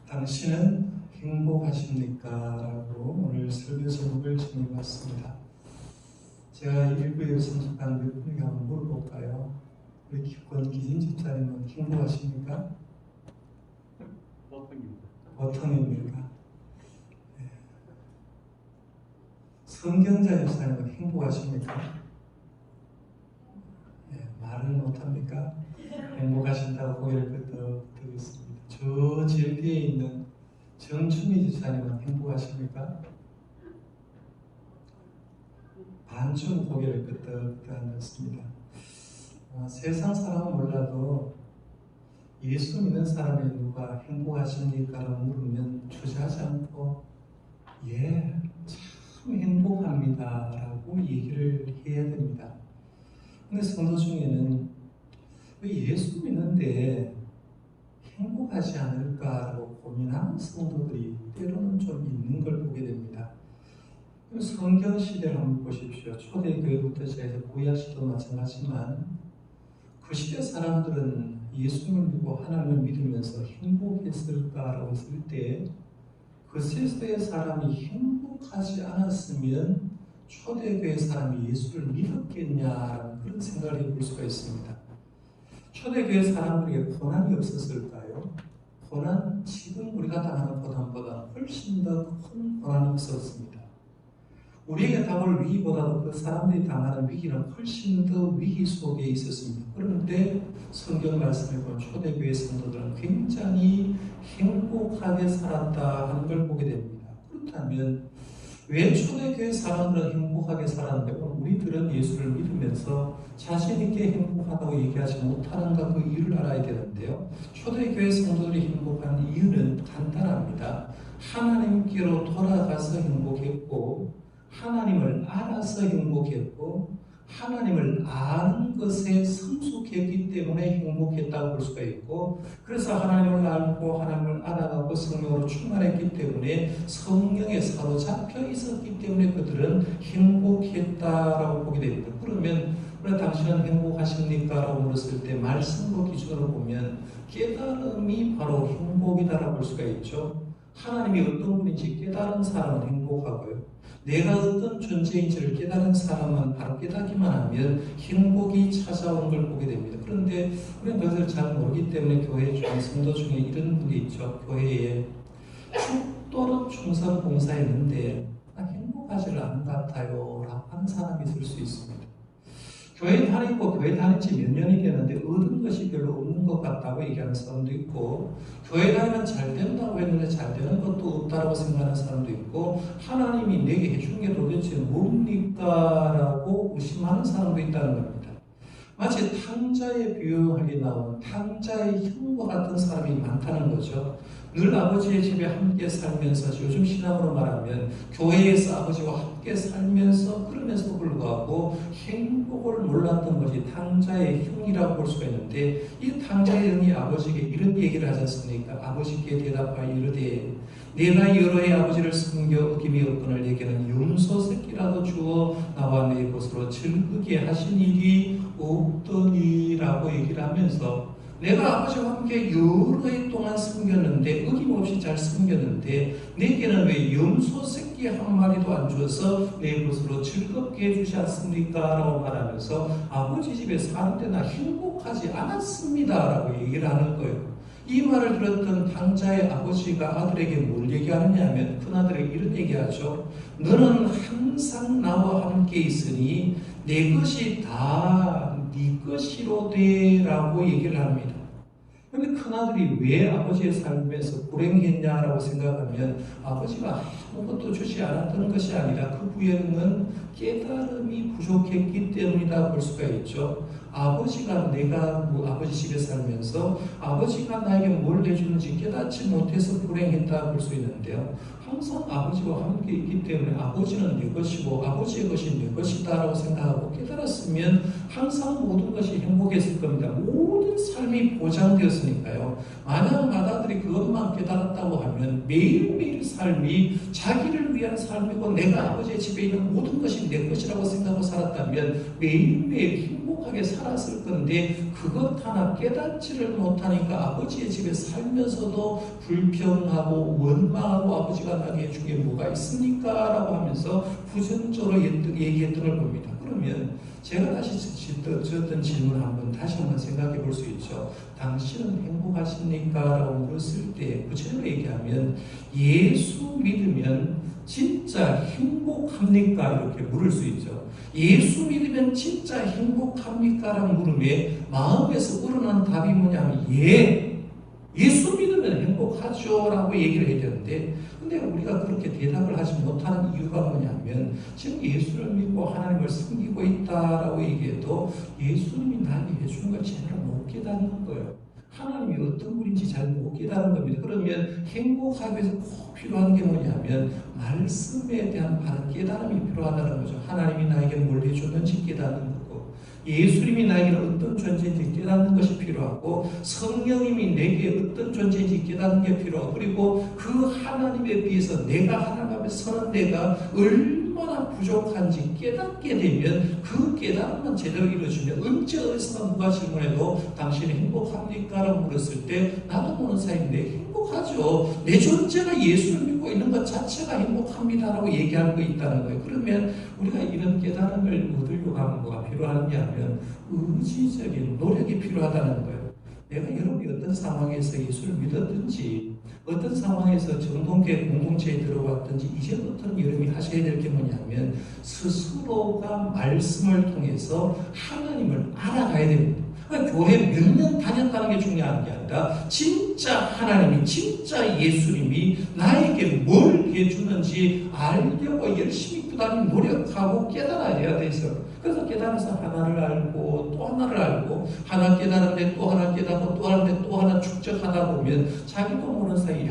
당신은 행복하십니까? 라고 오늘 설교 제목을 정해봤습니다. 제가 일부에 참석한 몇 분에게 한번 물어볼까요? 우리 권기진 집사님은 행복하십니까? 보통입니까? 네. 성경자 집사님은 행복하십니까? 네, 말을 못합니까? 행복하신다고 고개를 끄덕끄덕했습니다. 저 제일 뒤에 있는 정춘희 집사님은 행복하십니까? 반쯤 고개를 끄덕끄덕했습니다. 세상 사람은 몰라도 예수 믿는 사람이 누가 행복하십니까? 라고 물으면 주저하지 않고 참 행복합니다 라고 얘기를 해야 됩니다. 근데 성도 중에는 왜 예수 믿는데 행복하지 않을까라고 고민하는 성도들이 때로는 좀 있는 걸 보게 됩니다. 성경 시대를 한번 보십시오. 초대교회부터 시작해서 구약시대도 마찬가지지만 그 시대 사람들은 예수님을 믿고 하나님을 믿으면서 행복했을까라고 했을 때 그 세대의 사람이 행복하지 않았으면 초대교회 사람이 예수를 믿었겠냐라는 그런 생각을 해볼 수가 있습니다. 초대교회 사람들에게 고난이 없었을까요? 고난, 지금 우리가 당하는 고난보다 훨씬 더 큰 고난이 있었습니다. 우리에게 다가올 위기보다도 그 사람들이 당하는 위기는 훨씬 더 위기 속에 있었습니다. 그런데 성경 말씀에 보면 초대교회 성도들은 굉장히 행복하게 살았다 하는 걸 보게 됩니다. 그렇다면 왜 초대교회 사람들은 행복하게 살았는데 우리들은 예수를 믿으면서 자신있게 행복하다고 얘기하지 못하는가 그 이유를 알아야 되는데요. 초대교회 성도들이 행복한 이유는 간단합니다. 하나님께로 돌아가서 행복했고 하나님을 알아서 행복했고 하나님을 아는 것에 성숙했기 때문에 행복했다고 볼 수가 있고 그래서 하나님을 알고 하나님을 알아가고 성령으로 충만했기 때문에 성령에 사로잡혀 있었기 때문에 그들은 행복했다라고 보게 됩니다. 그러면 왜 당신은 행복하십니까? 라고 물었을 때 말씀과 기준으로 보면 깨달음이 바로 행복이다라고 볼 수가 있죠. 하나님이 어떤 분인지 깨달은 사람은 행복하고요. 내가 어떤 존재인지를 깨달은 사람은 바로 깨닫기만 하면 행복이 찾아오는 걸 보게 됩니다. 그런데 우리는 그것을 잘 모르기 때문에 교회 중에 성도 중에 이런 분이 있죠. 교회에 죽도록 충성 봉사했는데 행복하지를 않은 것 같아요 라고 하는 사람이 있을 수 있습니다. 교회 다니고 교회 다닌 지 몇 년이 되는데 얻은 것이 별로 없는 것 같다고 얘기하는 사람도 있고 교회 다니면 잘 된다고 했는데 잘 되는 것도 없다고 생각하는 사람도 있고 하나님이 내게 해준 게 도대체 뭡니까? 라고 의심하는 사람도 있다는 겁니다. 마치 탕자에 비유하게 나온 탕자의 형과 같은 사람이 많다는 거죠. 늘 아버지의 집에 함께 살면서 요즘 신앙으로 말하면 교회에서 아버지와 함께 살면서 그러면서도 불구하고 행복을 몰랐던 것이 탕자의 형이라고 볼 수가 있는데 이 탕자의 형이 아버지에게 이런 얘기를 하지 않습니까? 아버지께 대답하여 이르되 내가 여러 해 아버지를 섬겨 어김이 없거늘 내게는 염소 새끼라도 주어 나와 내 것으로 즐기게 하신 일이 없더니라고 얘기를 하면서 내가 아버지와 함께 여러 해 동안 섬겼는데 어김없이 잘 섬겼는데 내게는 왜 염소 새끼 한 마리도 안 주어서 내 것으로 즐겁게 해주지 않습니까? 라고 말하면서 아버지 집에 사는데 나 행복하지 않았습니다 라고 얘기를 하는 거예요. 이 말을 들었던 탕자의 아버지가 아들에게 뭘 얘기하느냐 하면 큰아들에게 이런 얘기하죠. 너는 항상 나와 함께 있으니 내 것이 다 네 것이로되 라고 얘기를 합니다. 그런데 큰아들이 왜 아버지의 삶에서 불행했냐라고 생각하면 아버지가 아무것도 주지 않았던 것이 아니라 그 후에는 깨달음이 부족했기 때문이다 볼 수가 있죠. 아버지가 내가 아버지 집에 살면서 아버지가 나에게 뭘 해주는지 깨닫지 못해서 불행했다 볼 수 있는데요. 항상 아버지와 함께 있기 때문에 아버지는 내 것이고 아버지의 것이 내 것이다라고 생각하고 깨달았으면 항상 모든 것이 행복했을 겁니다. 모든 삶이 보장되었으니까요. 만약 마다들이 그것만 깨달았다고 하면 매일매일 삶이 자기를 위한 삶이고 내가 아버지의 집에 있는 모든 것이 내 것이라고 생각하고 살았다면 매일매일 행복하게 살았을 건데 그것 하나 깨닫지를 못하니까 아버지의 집에 살면서도 불평하고 원망하고 아버지가 나에게 준 게 뭐가 있습니까? 라고 하면서 부정적으로 얘기했던 걸 봅니다. 그러면 제가 다시 드렸던 질문 다시 한번 생각해 볼 수 있죠. 당신은 행복하십니까? 라고 물었을 때 구체적으로 얘기하면 예수 믿으면 진짜 행복합니까? 이렇게 물을 수 있죠. 예수 믿으면 진짜 행복합니까? 라는 물음에 마음에서 우러나는 답이 뭐냐면 예수 믿으면 행복하죠 라고 얘기를 해야 되는데 근데 우리가 그렇게 대답을 하지 못하는 이유가 뭐냐면 지금 예수를 믿고 하나님을 섬기고 있다라고 얘기해도 예수님이 나에게 해주는 걸 제대로 못 깨닫는 거예요. 하나님이 어떤 분인지 잘 못 깨달은 겁니다. 그러면 행복하기 위해서 꼭 필요한 게 뭐냐면 말씀에 대한 바른 깨달음이 필요하다는 거죠. 하나님이 나에게 뭘 해줬는지 깨닫는 거고 예수님이 나에게 어떤 존재인지 깨닫는 것이 필요하고 성령님이 내게 어떤 존재인지 깨닫는 게 필요하고 그리고 그 하나님에 비해서 내가 하나님 앞에 서는 데가 얼마나 부족한지 깨닫게 되면 그 깨달음만 제대로 이루어지면 언제 어디서나 누가 질문해도 당신이 행복합니까? 라고 물었을 때 나도 모르는 사이인데 행복하죠. 내 존재가 예수를 믿고 있는 것 자체가 행복합니다 라고 얘기할 거 있다는 거예요. 그러면 우리가 이런 깨달음을 얻으려고 하면 뭐가 필요하냐면 의지적인 노력이 필요하다는 거예요. 내가 여러분이 어떤 상황에서 예수를 믿었든지 어떤 상황에서 정동계 공동체에 들어왔든지 이제부터는 여러분이 하셔야 될 게 뭐냐면 스스로가 말씀을 통해서 하나님을 알아가야 됩니다. 그러니까 교회 몇 년 다녔다는 게 중요한 게 아니라 진짜 하나님이 진짜 예수님이 나에게 뭘 해주는지 알려고 열심히 꾸준히 노력하고 깨달아야 돼서 그래서 깨달아서 하나를 알고 또 하나를 알고 하나 깨달은데 또 하나 깨닫고 또 하는데 또 하나 축적하다 보면 자기도 모르는 사이에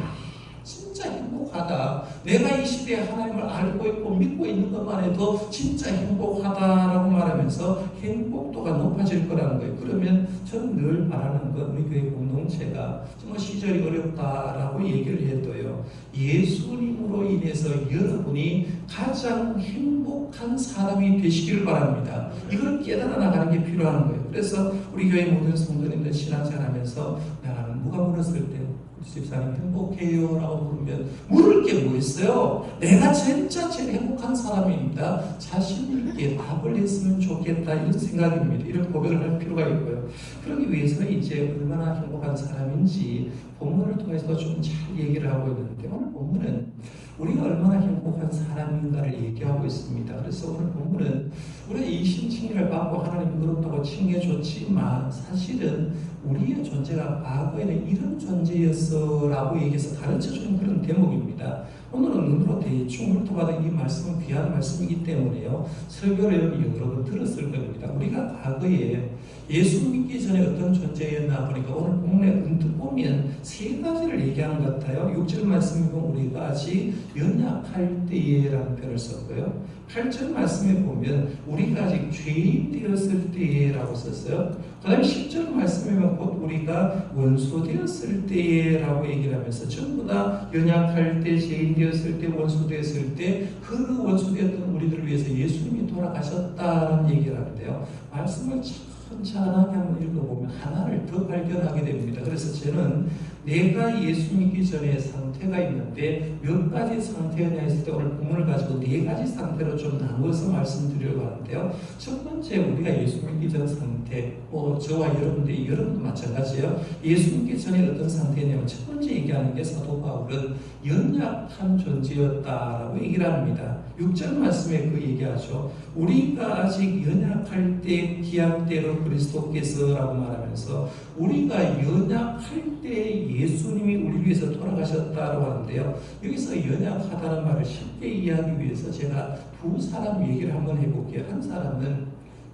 진짜 행복하다. 내가 이 시대에 하나님을 알고 있고 믿고 있는 것만 해도 진짜 행복하다라고 말하면서 행복도가 높아질 거라는 거예요. 그러면 저는 늘 말하는 건 우리 교회 공동체가 정말 시절이 어렵다라고 얘기를 해도요. 예수님으로 인해서 여러분이 가장 행복한 사람이 되시기를 바랍니다. 이걸 깨달아 나가는 게 필요한 거예요. 그래서 우리 교회 모든 성도님들 신앙생활하면서 나는 누가 물었을 때 집사님 행복해요? 라고 물으면 물을 게 뭐 있어요? 내가 진짜 제일 행복한 사람입니다. 자신 있게 답을 했으면 좋겠다 이런 생각입니다. 이런 고백을 할 필요가 있고요. 그러기 위해서는 이제 얼마나 행복한 사람인지 본문을 통해서 좀 잘 얘기를 하고 있는데 오늘 본문은 우리가 얼마나 행복한 사람인가를 얘기하고 있습니다. 그래서 오늘 본문은 우리가 이신칭의를 받고 하나님이 그렇다고 칭해줬지만 사실은 우리의 존재가 과거에는 이런 존재였어라고 얘기해서 가르쳐주는 그런 대목입니다. 오늘은 눈으로 대충 훑어봐도 이 말씀은 귀한 말씀이기 때문에요. 설교를 여러 번 들었을 겁니다. 우리가 과거에 예수 믿기 전에 어떤 존재였나 보니까 오늘 본문에 언뜻 보면 세 가지를 얘기하는 것 같아요. 6절 말씀에 보면 우리가 아직 연약할 때에라는 표현을 썼고요. 8절 말씀에 보면 우리가 아직 죄인 되었을 때라고 썼어요. 그 다음에 10절 말씀에 보면 곧 우리가 원수 되었을 때라고 얘기를 하면서 전부 다 연약할 때, 죄인 되었을 때, 원수 되었을 때 그 원수 되었던 우리들을 위해서 예수님이 돌아가셨다는 얘기를 하는데요. 말씀을 천천하게 한번 읽어보면 하나를 더 발견하게 됩니다. 그래서 저는 내가 예수 믿기 전에 상태가 있는데 몇 가지 상태가 있을 때 오늘 본문을 가지고 네 가지 상태로 좀 나누어서 말씀드리려고 하는데요. 첫 번째 우리가 예수 믿기 전 상태, 저와 여러분도 마찬가지예요. 예수 믿기 전에 어떤 상태냐면 첫 번째 얘기하는 게 사도 바울은 연약한 존재였다라고 얘기를 합니다. 6절 말씀에 그 얘기하죠. 우리가 아직 연약할 때 귀한 때로 그리스도께서라고 말하면서 우리가 연약할 때 예수님이 우리 위해서 돌아가셨다고 하는데요. 여기서 연약하다는 말을 쉽게 이해하기 위해서 제가 두 사람 얘기를 한번 해볼게요. 한 사람은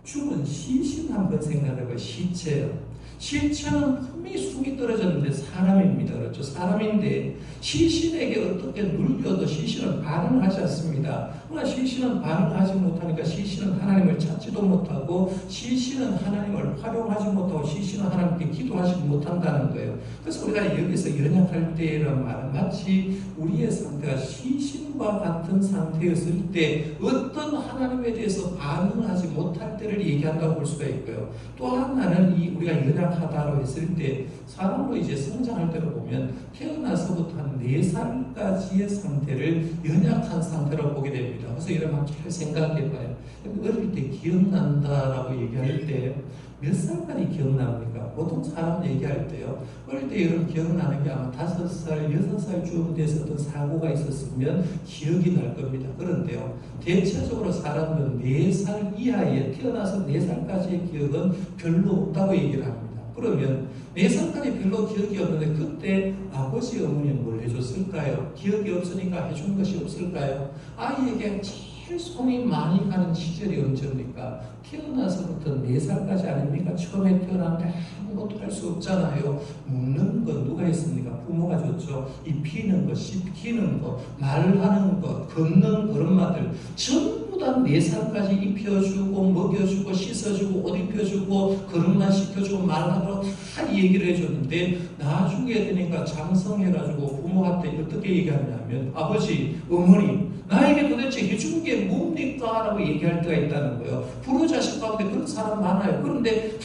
죽은 시신 한번 생각해봐요. 시체요. 실체는 분명히 숨이 떨어졌는데 사람입니다. 그렇죠? 사람인데 시신에게 어떻게 눌려도 시신은 반응을 하지 않습니다. 그러나 시신은 반응하지 못하니까 시신은 하나님을 찾지도 못하고 시신은 하나님을 활용하지 못하고 시신은 하나님께 기도하지 못한다는 거예요. 그래서 우리가 여기서 연약할 때라는 말은 마치 우리의 상태가 시신과 같은 상태였을 때 어떤 하나님에 대해서 반응하지 못할 때를 얘기한다고 볼 수가 있고요. 또 하나는 우리가 연약하다고 했을 때 사람으로 이제 성장할 때로 보면 태어나서부터 한 4살까지의 상태를 연약한 상태로 보게 됩니다. 그래서 이런 걸 잘 생각해봐요. 어릴 때 기억난다라고 얘기할 때 몇 살까지 기억납니까? 보통 사람 얘기할 때요. 어릴 때 여러분 기억나는 게 아마 5살, 6살쯤 돼서 어떤 사고가 있었으면 기억이 날 겁니다. 그런데요. 대체적으로 사람들은 4살 이하에 태어나서 4살까지의 기억은 별로 없다고 얘기를 합니다. 그러면 4살까지 별로 기억이 없는데 그때 아버지, 어머니는 뭘 해줬을까요? 기억이 없으니까 해준 것이 없을까요? 아이에게 제일 손이 많이 가는 시절이 언제입니까? 태어나서부터 4살까지 아닙니까? 처음에 태어났는데 아무것도 할 수 없잖아요. 먹는 거 누가 했습니까? 부모가 줬죠. 입히는 거, 씹히는 거, 말하는 거, 걷는 걸음마들 전부 다 4살까지 입혀주고 먹여주고 씻어주고 옷 입혀주고 걸음만 시켜주고 말하고 다 얘기를 해줬는데 나중에 되니까 장성해가지고 부모한테 어떻게 얘기하냐면 아버지, 어머니 나에게 도대체 해준 게 뭡니까? 라고 얘기할 때가 있다는 거예요. 불효자식 가운데 그런 사람 많아요. 그런데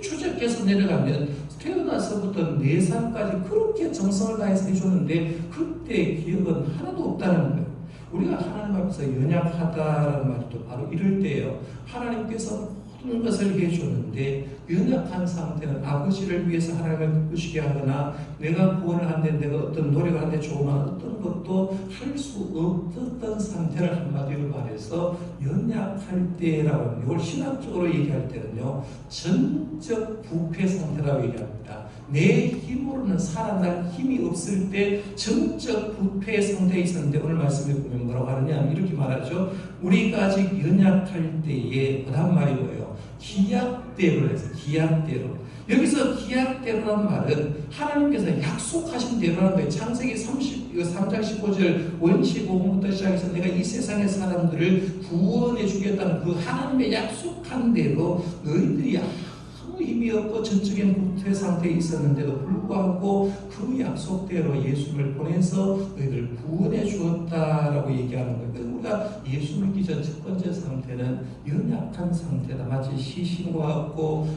추적해서 내려가면 태어나서부터 4살까지 그렇게 정성을 다해서 해줬는데 그때 기억은 하나도 없다는 거예요. 우리가 하나님 앞에서 연약하다라는 말도 바로 이럴 때예요. 하나님께서 모든 것을 해줬는데 연약한 상태는 아버지를 위해서 하나님을 기쁘시게 하거나 내가 구원을 하는데 내가 어떤 노력을 하는데 조금만 어떤 것도 할 수 없었던 상태를 한마디로 말해서 연약할 때라고 합니다. 이걸 신학적으로 얘기할 때는요. 전적 부패 상태라고 얘기합니다. 내 힘으로는 살아날 힘이 없을 때 전적 부패 상태에 있었는데 오늘 말씀에 보면 뭐라고 하느냐 이렇게 말하죠. 우리가 아직 연약할 때에 그다음 말이 뭐예요? 기약대로 해서 기약대로. 여기서 기약대로란 말은 하나님께서 약속하신 대로라는 거예요. 창세기 3장 15절 원시복음부터 시작해서 내가 이 세상의 사람들을 구원해 주겠다는 그 하나님의 약속한 대로 너희들이 아무 힘이 없고 전적인 부패 상태에 있었는데도 불구하고 그 약속대로 예수님을 보내서 너희들을 구원해 주었다라고 얘기하는 거예요. 우리가 예수 믿기 전 첫 번째 상태는 연약한 상태다. 마치 시신과 같고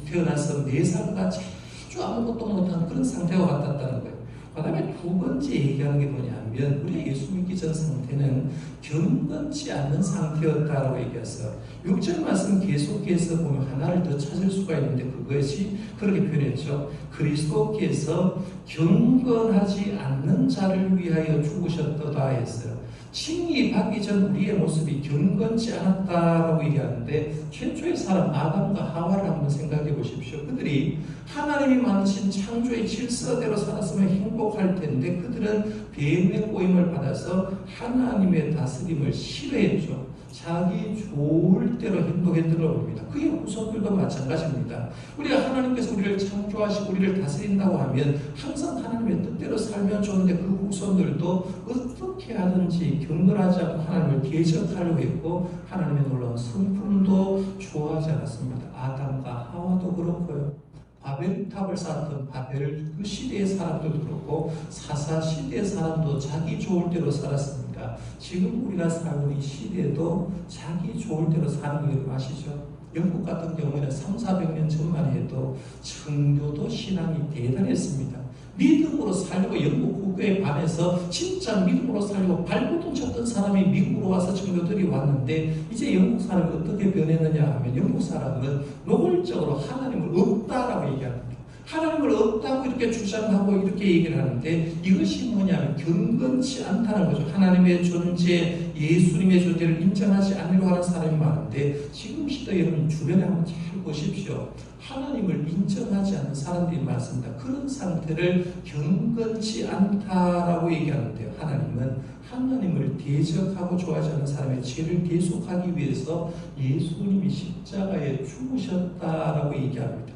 태어나서 4살까지 아주 아무것도 못한 그런 상태와 같았다는 거예요. 그 다음에 두 번째 얘기하는 게 뭐냐면 우리가 예수 믿기 전 상태는 경건치 않는 상태였다라고 얘기했어요. 6절 말씀 계속해서 보면 하나를 더 찾을 수가 있는데 그것이 그렇게 표현했죠. 그리스도께서 경건하지 않는 자를 위하여 죽으셨도다 했어요. 칭의 받기 전 우리의 모습이 경건치 않았다라고 얘기하는데 최초의 사람 아담과 하와를 한번 생각해 보십시오. 그들이 하나님이 만드신 창조의 질서대로 살았으면 행복할 텐데 그들은 뱀의 꼬임을 받아서 하나님의 다스림을 싫어했죠. 자기 좋을 대로 행동했더라 봅니다. 그게 후손들도 마찬가지입니다. 우리가 하나님께서 우리를 창조하시고 우리를 다스린다고 하면 항상 하나님의 뜻대로 살면 좋은데 그 후손들도 어떻게 하든지 경건하지 않고 하나님을 대적하려고 했고 하나님의 놀라운 성품도 좋아하지 않았습니다. 아담과 하와도 그렇고요. 바벨탑을 쌓았던 바벨 그 시대의 사람들도 그렇고 사사 시대의 사람도 자기 좋을 대로 살았습니다. 지금 우리가 살고 있는 이 시대도 자기 좋을 대로 사는 거 여러분 아시죠? 영국 같은 경우에는 300~400년 전만 해도 청교도 신앙이 대단했습니다. 믿음으로 살려고 영국 국교에 반해서 진짜 믿음으로 살려고 발버둥 쳤던 사람이 미국으로 와서 청교들이 왔는데 이제 영국 사람이 어떻게 변했느냐 하면 영국 사람은 노골적으로 하나님을 없다라고 얘기합니다. 하나님을 없다고 이렇게 주장하고 이렇게 얘기를 하는데 이것이 뭐냐면 경건치 않다는 거죠. 하나님의 존재, 예수님의 존재를 인정하지 않으려고 하는 사람이 많은데 지금 시대 여러분 주변에 한번 잘 보십시오. 하나님을 인정하지 않는 사람들이 많습니다. 그런 상태를 경건치 않다라고 얘기하는데요. 하나님은 하나님을 대적하고 좋아하지 않는 사람의 죄를 대속하기 위해서 예수님이 십자가에 죽으셨다라고 얘기합니다.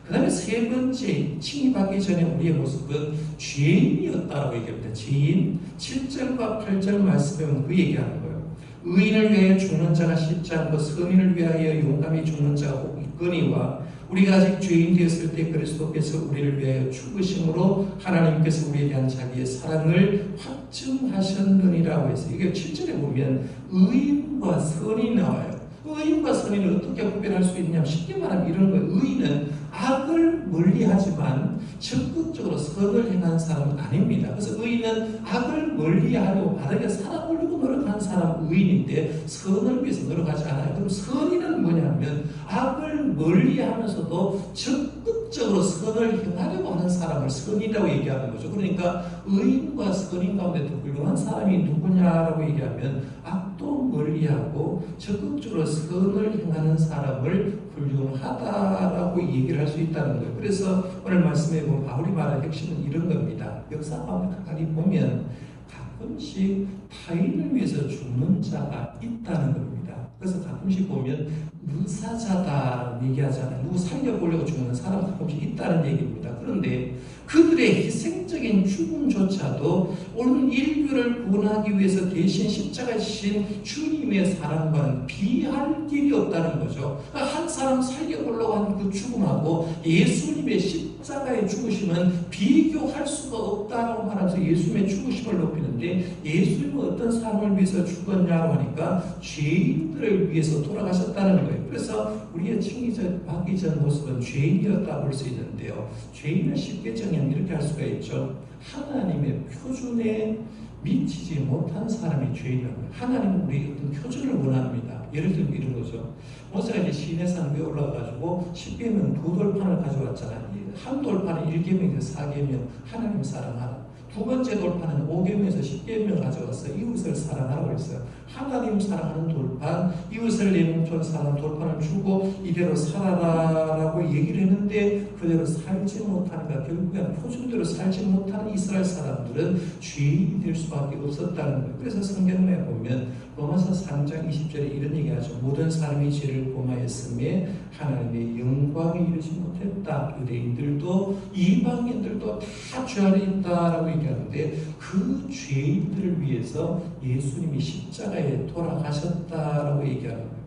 그 다음에 세 번째, 칭의받기 전에 우리의 모습은 죄인이었다라고 얘기합니다. 죄인. 7절과 8절 말씀에 보면 그 얘기하는 거예요. 의인을 위하여 죽는 자가 쉽지 않고 선인을 위하여 용감히 죽는 자가 꼭 있거니와 우리가 아직 죄인 되었을 때 그리스도께서 우리를 위하여 죽으심으로 하나님께서 우리에 대한 자기의 사랑을 확증하셨느니라고 해서 이게 7절에 보면 의인과 선이 나와요. 의인과 선인을 어떻게 구별할 수 있냐면 쉽게 말하면 이런 거예요. 의인은 악을 멀리하지만 적극적으로 선을 행한 사람은 아닙니다. 그래서 의인은 악을 멀리하려고 바르게 살아보려고 노력하는 사람은 의인인데 선을 위해서 노력하지 않아요. 그럼 선인은 뭐냐면 악을 멀리하면서도 적극적으로 선을 행하려고 하는 사람을 선이라고 얘기하는 거죠. 그러니까 의인과 선인 가운데 더 훌륭한 사람이 누구냐라고 얘기하면 악도 멀리하고 적극적으로 선을 행하는 사람을 훌륭하다라고 얘기를 할 수 있다는 거예요. 그래서 오늘 말씀에 보면 바울이 말한 핵심은 이런 겁니다. 역사 가운데 가까이 보면 가끔씩 타인을 위해서 죽는 자가 있다는 겁니다. 그래서 가끔씩 보면 무사자다라고 얘기하잖아요. 누구 살려보려고 죽는 사람 가끔씩 있다는 얘기입니다. 그런데 그들의 희생적인 죽음조차도 온 인류를 구원하기 위해서 대신 십자가에 지신 주님의 사랑과는 비할 길이 없다는 거죠. 그러니까 한 사람 살려보려고 하는 그 죽음하고 예수님의 십자가의 죽으심은 비교할 수가 없다라고 말하면서 예수님의 죽으심을 높이는데 예수님은 어떤 사람을 위해서 죽었냐고 하니까 죄인들을 위해서 돌아가셨다는 거예요. 그래서 우리의 칭의받기 전 모습은 죄인이었다 볼 수 있는데요. 죄인을 쉽게 정의하면 이렇게 할 수가 있죠. 하나님의 표준에 미치지 못한 사람이 죄인입니다. 하나님은 우리에게 어떤 표준을 원합니다. 예를 들면 이런 거죠. 모세가 이제 시내산 위에 올라가가지고 10계명 2돌판을 가져왔잖아요. 한 돌판은 1계명에서 4계명 하나님 사랑하라. 두 번째 돌판은 5계명에서 10계명을 가져왔어요. 이웃을 사랑하라고 했어요. 하나님 사랑하는 돌판, 이웃을 내 몸처럼 사랑하는 돌판을 주고 이대로 살아라라고 얘기를 했는데 그대로 살지 못하니까 결국에는 표준대로 살지 못하는 이스라엘 사람들은 죄인이 될 수밖에 없었다는 거예요. 그래서 성경에 보면 로마서 3장 20절에 이런 얘기하죠. 모든 사람이 죄를 범하였음에 하나님의 영광에 이르지 못했다. 유대인들도 이방인들도 다 죄 안에 있다라고 얘기하는데 그 죄인들을 위해서 예수님이 십자가에 돌아가셨다라고 얘기하는 거예요.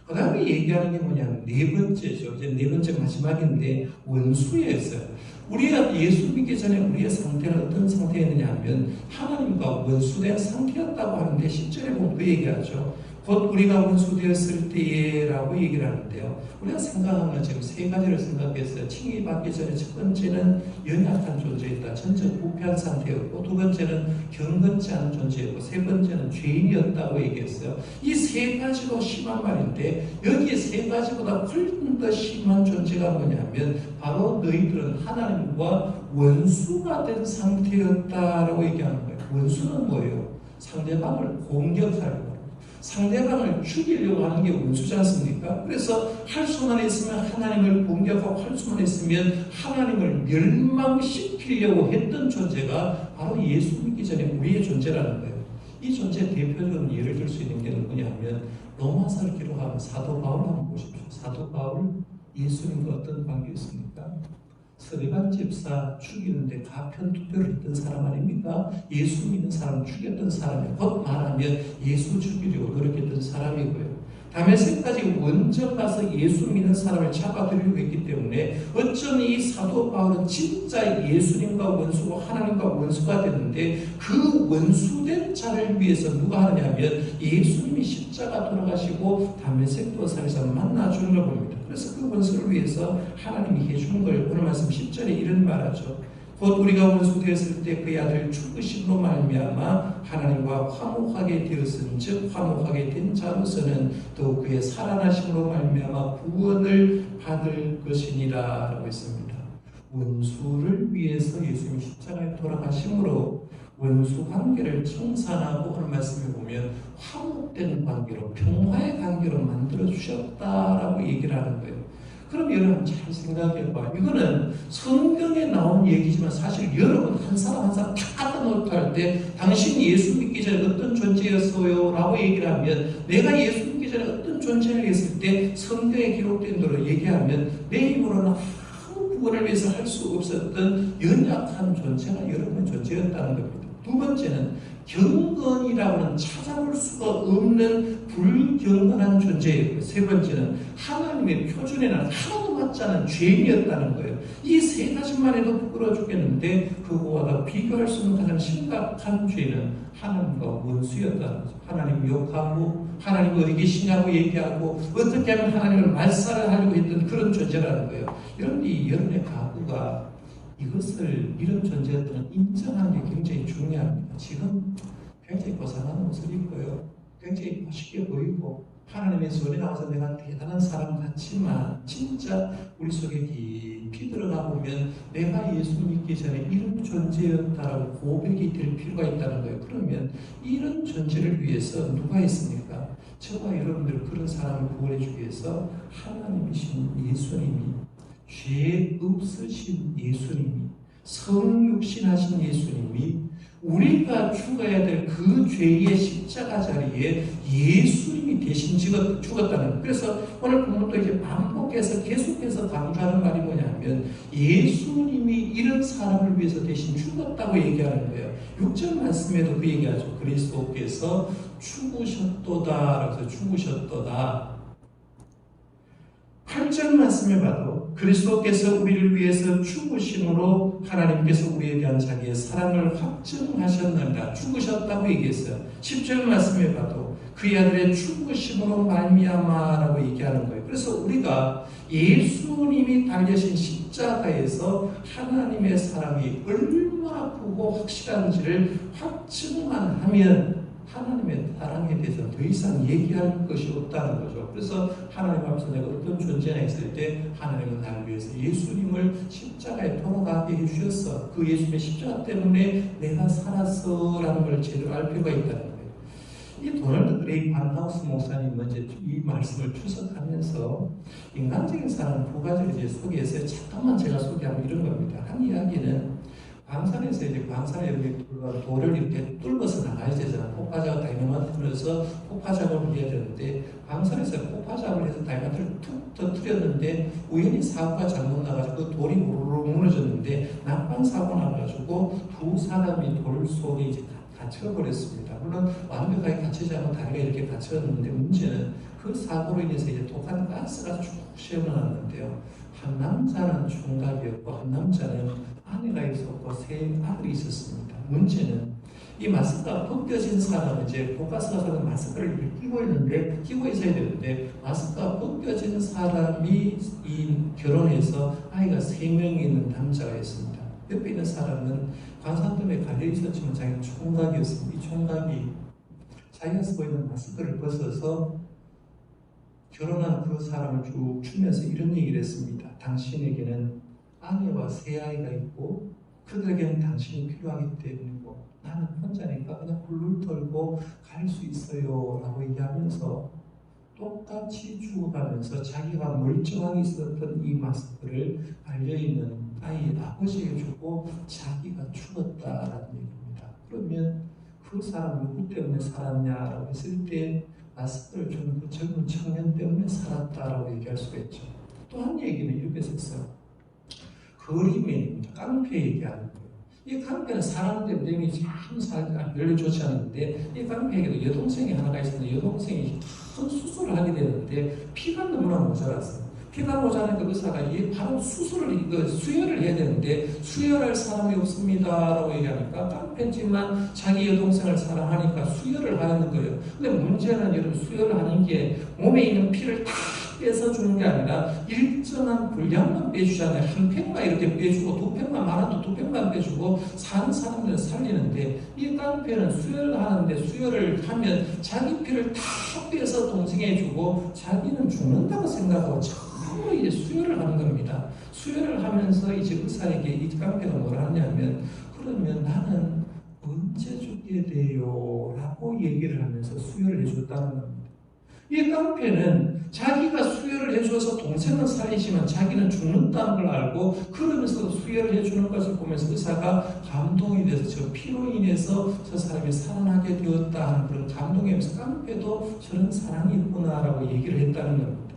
그 다음에 얘기하는 게 뭐냐면 네 번째죠. 이제 네 번째 마지막인데 원수였어요. 우리가 예수 믿기 전에 우리의 상태는 어떤 상태였느냐 하면 하나님과 원수된 상태였다고 하는데 10절에 보면 그 얘기하죠. 곧 우리가 원수되었을 때라고 얘기를 하는데요. 우리가 생각하면 지금 세 가지를 생각했어요. 칭의받기 전에 첫 번째는 연약한 존재였다. 전적 부패한 상태였고 두 번째는 경건치 않은 존재였고 세 번째는 죄인이었다고 얘기했어요. 이 세 가지로 심한 말인데 여기 세 가지보다 훨씬 더 심한 존재가 뭐냐면 바로 너희들은 하나님과 원수가 된 상태였다라고 얘기하는 거예요. 원수는 뭐예요? 상대방을 공격하려고 상대방을 죽이려고 하는 게 원수지 않습니까? 그래서 할 수만 있으면 하나님을 공격하고 할 수만 있으면 하나님을 멸망시키려고 했던 존재가 바로 예수 믿기 전에 우리의 존재라는 거예요. 이 존재 대표적인 예를 들 수 있는 게 누구냐면 로마서를 기록한 사도 바울 한번 보십시오. 사도 바울 예수님과 어떤 관계였습니까? 스데반 집사 죽이는데 가편 투표를 했던 사람 아닙니까? 예수 믿는 사람 죽였던 사람이에요. 곧 말하면 예수 죽이려고 노력했던 사람이고요. 다메섹까지 원정 가서 예수 믿는 사람을 잡아들이려고 했기 때문에 어쩌면 이 사도 바울은 진짜 예수님과 원수고 하나님과 원수가 됐는데 그 원수된 자를 위해서 누가 하느냐면 예수님이 십자가 돌아가시고 다메섹 도상에서 만나주는 걸 봅니다. 그래서 그 원수를 위해서 하나님이 해준 걸 오늘 말씀 10절에 이런 말하죠. 곧 우리가 원수 되었을 때 그의 아들 죽으심으로 말미암아 하나님과 화목하게 되었은즉 화목하게 된 자로서는 또 그의 살아나심으로 말미암아 구원을 받을 것이니라라고 했습니다. 원수를 위해서 예수님이 십자가에 돌아가심으로 원수 관계를 청산하고 오늘 말씀에 보면 화목된 관계로 평화의 관계로 만들어 주셨다라고 얘기를 하는 거예요. 그럼 여러분 잘 생각해봐. 이거는 성경에 나온 얘기지만 사실 여러분 한 사람 한 사람 다 갖다 놓고 할 때 당신 예수 믿기 전에 어떤 존재였어요? 라고 얘기를 하면 내가 예수 믿기 전에 어떤 존재를 했을 때 성경에 기록된 대로 얘기하면 내 힘으로는 구원을 위해서 할 수 없었던 연약한 존재가 여러분의 존재였다는 겁니다. 두 번째는 경건이라고는 찾아볼 수가 없는 불경건한 존재였고요. 세 번째는 하나님의 표준에는 하나도 맞지 않은 죄인이었다는 거예요. 이 세 가지만 해도 부끄러워 죽겠는데 그거와 비교할 수 없는 가장 심각한 죄는 하나님과 원수였다는 거죠. 하나님 욕하고 하나님 어디 계시냐고 얘기하고 어떻게 하면 하나님을 말살을 하려고 했던 그런 존재라는 거예요. 여러분이 여러분의 가구가 이것을 이런 존재들은 인정하는 게 굉장히 중요합니다. 지금 굉장히 고상한 옷을 입고요. 굉장히 멋있게 보이고 하나님의 손이 나와서 내가 대단한 사람 같지만 진짜 우리 속에 깊이 들어가 보면 내가 예수 믿기 전에 이런 존재였다라고 고백이 될 필요가 있다는 거예요. 그러면 이런 존재를 위해서 누가 있습니까? 저와 여러분들 그런 사람을 구원해 주기 위해서 하나님이신 예수님이 죄 없으신 예수님이 성육신하신 예수님이 우리가 죽어야 될 그 죄의 십자가 자리에 예수님이 대신 죽었다는 거예요. 그래서 오늘 본문도 이제 반복해서 계속해서 강조하는 말이 뭐냐면 예수님이 이런 사람을 위해서 대신 죽었다고 얘기하는 거예요. 6절 말씀에도 그 얘기하죠. 그리스도께서 죽으셨도다. 그래서 죽으셨도다. 8절 말씀에 봐도 그리스도께서 우리를 위해서 죽으심으로 하나님께서 우리에 대한 자기의 사랑을 확증하셨느니라. 죽으셨다고 얘기했어요. 10절 말씀에 봐도 그의 아들의 죽으심으로 말미암아라고 얘기하는 거예요. 그래서 우리가 예수님이 달리신 십자가에서 하나님의 사랑이 얼마나 크고 확실한지를 확증만 하면 하나님의 사랑에 대해서 더 이상 얘기할 것이 없다는 거죠. 그래서 하나님 앞에서 내가 어떤 존재나 했을 때 하나님은 나를 위해서 예수님을 십자가에 돌아가게 해주셨어. 그 예수님의 십자가 때문에 내가 살았어라는 걸 제대로 알 필요가 있다는 거예요. 이 도널드 그레이 반하우스 목사님 먼저 이 말씀을 추석하면서 인간적인 사랑을 두 가지를 이제 소개해서 잠깐만 제가 소개하면 이런 겁니다. 한 이야기는 광산에서 이제 광산에 이렇게 돌을 이렇게 뚫어서 나가야 되잖아. 폭파작을 다이너마이트 풀어서 폭파작업을 해야 되는데 광산에서 폭파작업을 해서 다이너마이트를 툭 터뜨렸는데 우연히 사고가 잘못 나가지고 그 돌이 우르르 무너졌는데 난방 사고 나가지고 두 사람이 돌 속에 이제 갇혀버렸습니다. 물론 완벽하게 갇히지 않고 다리가 이렇게 갇혔는데 문제는 그 사고로 인해서 이제 독한 가스가 쭉 새어나왔는데요. 한 남자는 총각이었고 한 남자는 아내가 있었고 세 아들이 있었습니다. 문제는 이 마스크가 벗겨진 사람은 이제 독가스가 서 마스크를 끼고 있어야 되는데 마스크가 벗겨진 사람이 이 결혼해서 아이가 3명이 있는 남자가 있습니다. 옆에 있는 사람은 관상점에 갈려 있었지만 자기는 총각이었습니다. 이 총각이 자기가 쓰고 있는 마스크를 벗어서 결혼한 그 사람을 쭉 추면서 이런 얘기를 했습니다. 당신에게는 아내와 세 아이가 있고 그들에게는 당신이 필요하기 때문이고 나는 혼자니까 그냥 훌훌 털고 갈 수 있어요 라고 얘기하면서 똑같이 죽어가면서 자기가 멀쩡하게 있었던 이 마스크를 달려있는 아이 아버지에게 주고 자기가 죽었다라는 얘기입니다. 그러면 그 사람 누구 때문에 살았냐라고 했을 때 마스크를 주는 그 젊은 청년 때문에 살았다라고 얘기할 수가 있죠. 또 한 얘기는 이렇게 썼어요. 거리맨입니다. 깡패 얘기하는 거예요. 이 깡패는 사람들 내용이 참 별로 좋지 않은데 이 깡패에게도 여동생이 하나가 있었는데 여동생이 큰 수술을 하게 되는데 피가 너무나 모자랐어요. 피가 모자라니까 의사가 바로 수혈을 해야 되는데 수혈할 사람이 없습니다라고 얘기하니까 깡패지만 자기 여동생을 사랑하니까 수혈을 하는 거예요. 근데 문제는 여러분 수혈을 하는 게 몸에 있는 피를 다 빼서 주는 게 아니라 일정한 분량만 빼주잖아요. 한 팩만 이렇게 빼주고 두 팩만 많아도 두 팩만 빼주고 사는 사람들은 살리는데 이 깡패는 수혈을 하는데 수혈을 하면 자기 피를 다 빼서 동생에 주고 자기는 죽는다고 생각하고 처음으로 이제 수혈을 하는 겁니다. 수혈을 하면서 이제 의사에게 이 깡패가 뭐라 하냐면 그러면 나는 언제 죽게 돼요? 라고 얘기를 하면서 수혈을 해줬다는 겁니다. 이 깡패는 자기가 수혈을 해줘서 동생은 살리지만 자기는 죽는다는 걸 알고 그러면서 수혈을 해주는 것을 보면서 의사가 감동이 돼서 저 피로 인해서 저 사람이 살아나게 되었다 하는 그런 감동에 의해서 깡패도 저런 사랑이 있구나라고 얘기를 했다는 겁니다.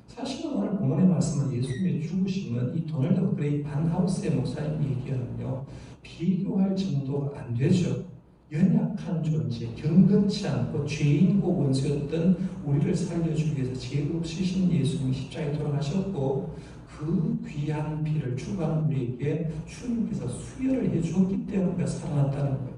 사실은 오늘 본문의 말씀은 예수님의 죽으심 죽으심은 이 도널드 그레이 반하우스의 목사님 얘기하면요, 비교할 정도가 안 되죠. 연약한 존재, 경건치 않고 죄인고 원수였던 우리를 살려주기 위해서 죄 없으신 예수님이 십자가에 돌아가셨고, 그 귀한 피를 주관한 우리에게 주님께서 수혈을 해주었기 때문에 우리가 살아났다는 거예요.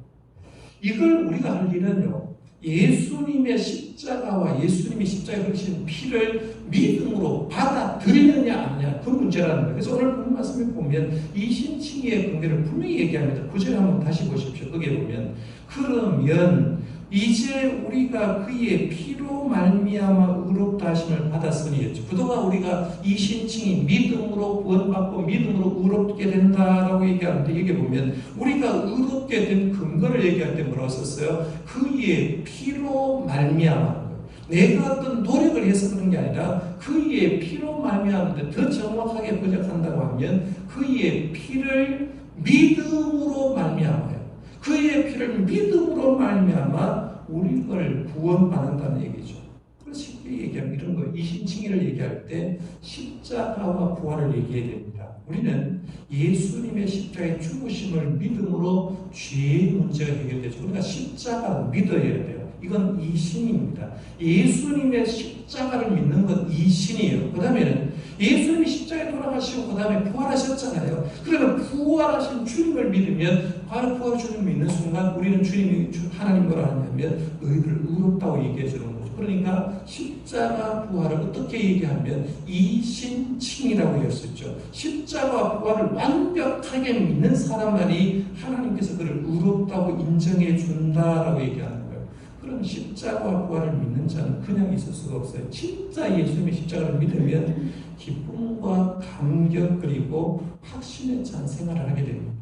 이걸 우리가 할 일은요, 예수님의 십자가와 예수님이 십자가에 흘리신 피를 믿음으로 받아들이느냐 아니냐, 그 문제라는 거예요. 그래서 오늘 본 말씀을 보면 이신칭의의 관계를 분명히 얘기합니다. 9절 한번 다시 보십시오. 거기에 보면 그러면 이제 우리가 그의 피로 말미암아 의롭다 하심을 받았으니 했죠. 그동안 우리가 이신칭이 믿음으로 구원받고 믿음으로 의롭게 된다라고 얘기하는데, 여기 보면 우리가 의롭게 된 근거를 얘기할 때 뭐라고 썼어요? 그의 피로 말미암아. 내가 어떤 노력을 해서 그런 게 아니라 그의 피로 말미암는데, 더 정확하게 번역한다고 하면 그의 피를 믿음으로 말미암아요. 그의 피를 믿음으로 말미암아 우리를 구원받는다는 얘기죠. 그래서 쉽게 얘기하면 이런 거예요. 이신칭의를 얘기할 때 십자가와 부활을 얘기해야 됩니다. 우리는 예수님의 십자가의 죽으심을 믿음으로 죄의 문제가 해결되죠. 우리가 십자가를 믿어야 돼요. 이건 이신입니다. 예수님의 십자가를 믿는 건 이신이에요. 그 다음에는 예수님이 십자가에 돌아가시고 그 다음에 부활하셨잖아요. 그러면 부활하신 주님을 믿으면, 바로 부활 주님을 믿는 순간 우리는 주님이 하나님 뭐라 하냐면 너희들을 의롭다고 얘기해 주는 거죠. 그러니까 십자가 부활을 어떻게 얘기하면 이신칭이라고 했었죠. 십자가 부활을 완벽하게 믿는 사람만이 하나님께서 그를 의롭다고 인정해 준다라고 얘기하는 거예요. 그럼 십자가와 부활을 믿는 자는 그냥 있을 수가 없어요. 진짜 예수님의 십자가를 믿으면 기쁨과 감격 그리고 확신에 찬 생활을 하게 됩니다.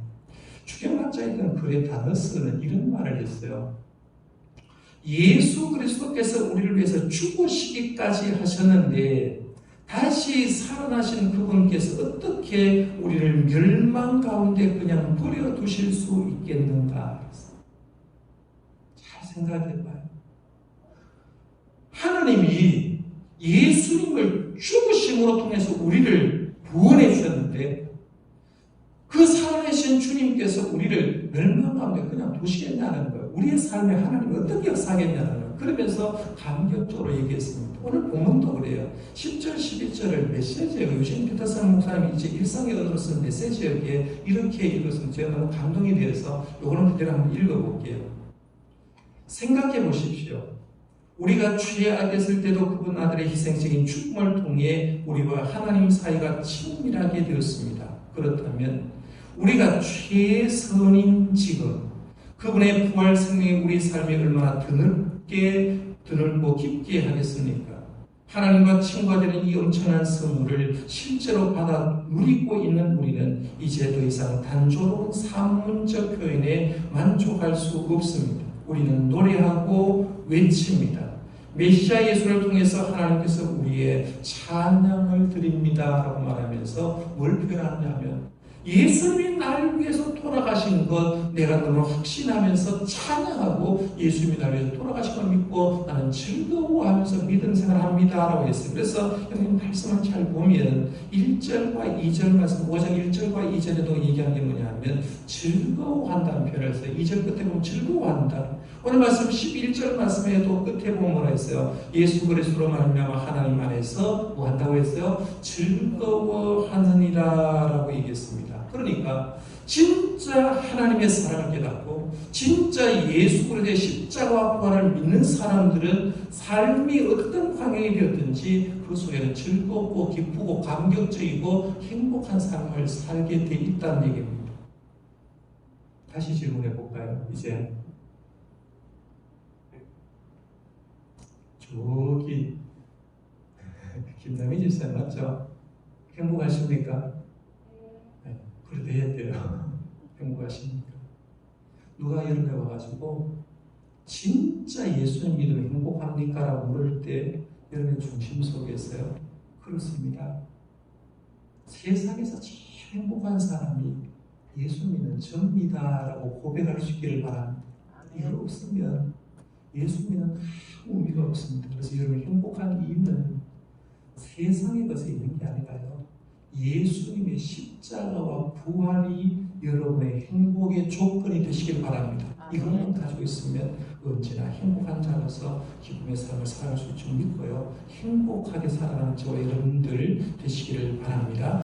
주경학자이던 그레타 러스는 이런 말을 했어요. 예수 그리스도께서 우리를 위해서 죽으시기까지 하셨는데 다시 살아나신 그분께서 어떻게 우리를 멸망 가운데 그냥 버려두실 수 있겠는가? 잘 생각해봐요. 하나님이 예수님을 죽으심으로 통해서 우리를 구원해 주셨는데, 그 살아계신 주님께서 우리를 멸망 가운데 그냥 두시겠냐는 거예요. 우리의 삶에 하나님이 어떻게 역사하겠냐는 거예요. 그러면서 감격적으로 얘기했습니다. 오늘 본문도 그래요. 10절, 11절을 메시지에 유진 피터슨 목사님이 이제 일상의 언어로 쓴 메시지에 이렇게 읽었으면 제가 너무 감동이 되어서 요거는 그대로 한번 읽어볼게요. 생각해 보십시오. 우리가 죄악했을 때도 그분 아들의 희생적인 죽음을 통해 우리와 하나님 사이가 친밀하게 되었습니다. 그렇다면 우리가 최선인 지금 그분의 부활 생명이 우리 삶에 얼마나 드넓고 깊게 하겠습니까? 하나님과 친구가 되는 이 엄청난 선물을 실제로 받아 누리고 있는 우리는 이제 더 이상 단조로운 산문적 표현에 만족할 수 없습니다. 우리는 노래하고 외칩니다. 메시아 예수를 통해서 하나님께서 우리의 찬양을 드립니다 라고 말하면서 뭘 표현하냐면, 예수님이 나를 위해서 돌아가신 것 내가 너무 확신하면서 찬양하고, 예수님이 나를 위해서 돌아가신 걸 믿고 나는 즐거워하면서 믿음 생활합니다 라고 했어요. 그래서 형님 말씀을 잘 보면 1절과 2절 말씀, 5장 1절과 2절에도 얘기한 게 뭐냐면 즐거워한다는 표현을 했어요. 2절 끝에 보면 즐거워한다. 오늘 말씀 11절 말씀에도 끝에 보면 뭐라 했어요? 예수 그리스도로 말미암아 하나님 안에서 뭐 한다고 했어요? 즐거워하느니라 라고 얘기했습니다. 그러니까 진짜 하나님의 사랑을 깨닫고 진짜 예수 그리스도의 십자가와 부활을 믿는 사람들은 삶이 어떤 환경이 되었든지 그 속에는 즐겁고 기쁘고 감격적이고 행복한 삶을 살게 돼 있다는 얘기입니다. 다시 질문해 볼까요? 이제 저기 김남희 집사님 맞죠? 행복하십니까? 네, 그래 돼야 돼요. 행복하십니까? 누가 여름에 와가지고 진짜 예수님 믿으면 행복합니까? 라고 물을 때 여러분의 중심 속에서요, 그렇습니다. 세상에서 제일 행복한 사람이 예수 믿는 접니다 라고 고백할 수 있기를 바랍니다. 이거 없으면 예수 믿는 아무 의미가 없습니다. 그래서 여러분 행복한 이유는 세상의 것에 있는 게 아니라요, 예수님의 십자가와 부활이 여러분의 행복의 조건이 되시길 바랍니다. 이것만 가지고 있으면 언제나 행복한 자로서 기쁨의 삶을 살아갈 수 있을 줄 믿고요. 행복하게 살아가는 저와 여러분들 되시기를 바랍니다.